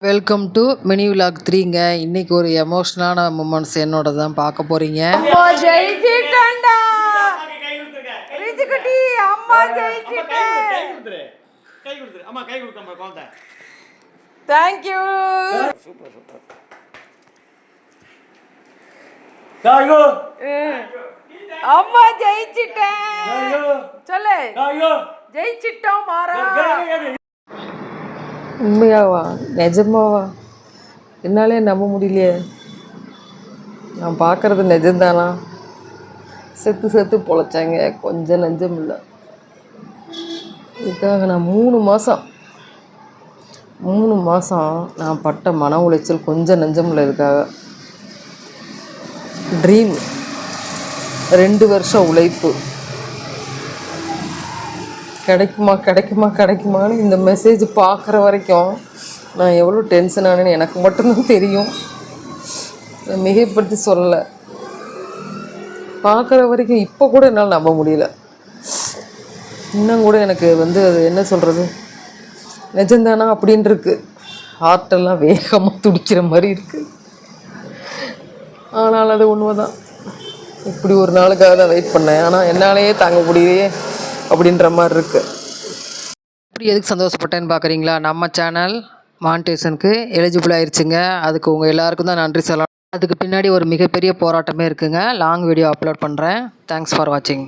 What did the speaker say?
Welcome to mini vlog 3ங்க. இன்னைக்கு ஒரு எமோஷனலான மூமெண்ட்ஸ் என்னோட தான் பார்க்க போறீங்க. அம்மா ஜெயிச்சிட்டேன்டா. ரிஜிகுட்டி அம்மா ஜெயிச்சிட்டேன். கை கொடுத்துரு. அம்மா கை கொடுக்கமா குழந்தை. Thank you. Super super. காயோ. அம்மா ஜெயிச்சிட்டேன். சொல்லு. காயோ. ஜெயிச்சிட்டோம் மாறா. உண்மையாவா? நிஜமாவா? என்னாலே நம்ப முடியலையே. நான் பார்க்குறது நிஜம்தானா? செத்து செத்து பொழைச்சாங்க, கொஞ்சம் நெஞ்சம் இல்லை. இதுக்காக நான் 3 மாதம் நான் பட்ட மன உளைச்சல் கொஞ்சம் நெஞ்சம் இல்லை. இதுக்காக ட்ரீம் 2 வருஷம் உழைப்பு கிடைக்குமான்னு இந்த மெசேஜ் பார்க்குற வரைக்கும் நான் எவ்வளோ டென்ஷன் ஆனேன்னு எனக்கு மட்டும்தான் தெரியும். நான் மிகைப்படுத்தி சொல்லலை. பார்க்குற வரைக்கும் இப்போ கூட என்னால் நம்ப முடியல. இன்னும் கூட எனக்கு அது என்ன சொல்கிறது, நிஜம்தானா அப்படின்ட்டு இருக்கு. ஹார்ட்டெல்லாம் வேகமாக துடிக்கிற மாதிரி இருக்குது. ஆனால் அது உண்மைதான். இப்படி ஒரு நாளுக்காக தான் வெயிட் பண்ணேன். ஆனால் என்னாலேயே தாங்க முடியலையே அப்படின்ற மாதிரி இருக்குது. இப்படி எதுக்கு சந்தோஷப்பட்டேன்னு பார்க்குறீங்களா? நம்ம சேனல் மானிட்டேஷனுக்கு எலிஜிபிள் ஆயிடுச்சுங்க. அதுக்கு உங்கள் எல்லாருக்கும் தான் நன்றி சொல்லலாம். அதுக்கு பின்னாடி ஒரு மிகப்பெரிய போராட்டமே இருக்குங்க. லாங் வீடியோ அப்லோட் பண்ணுறேன். தேங்க்ஸ் ஃபார் வாட்சிங்.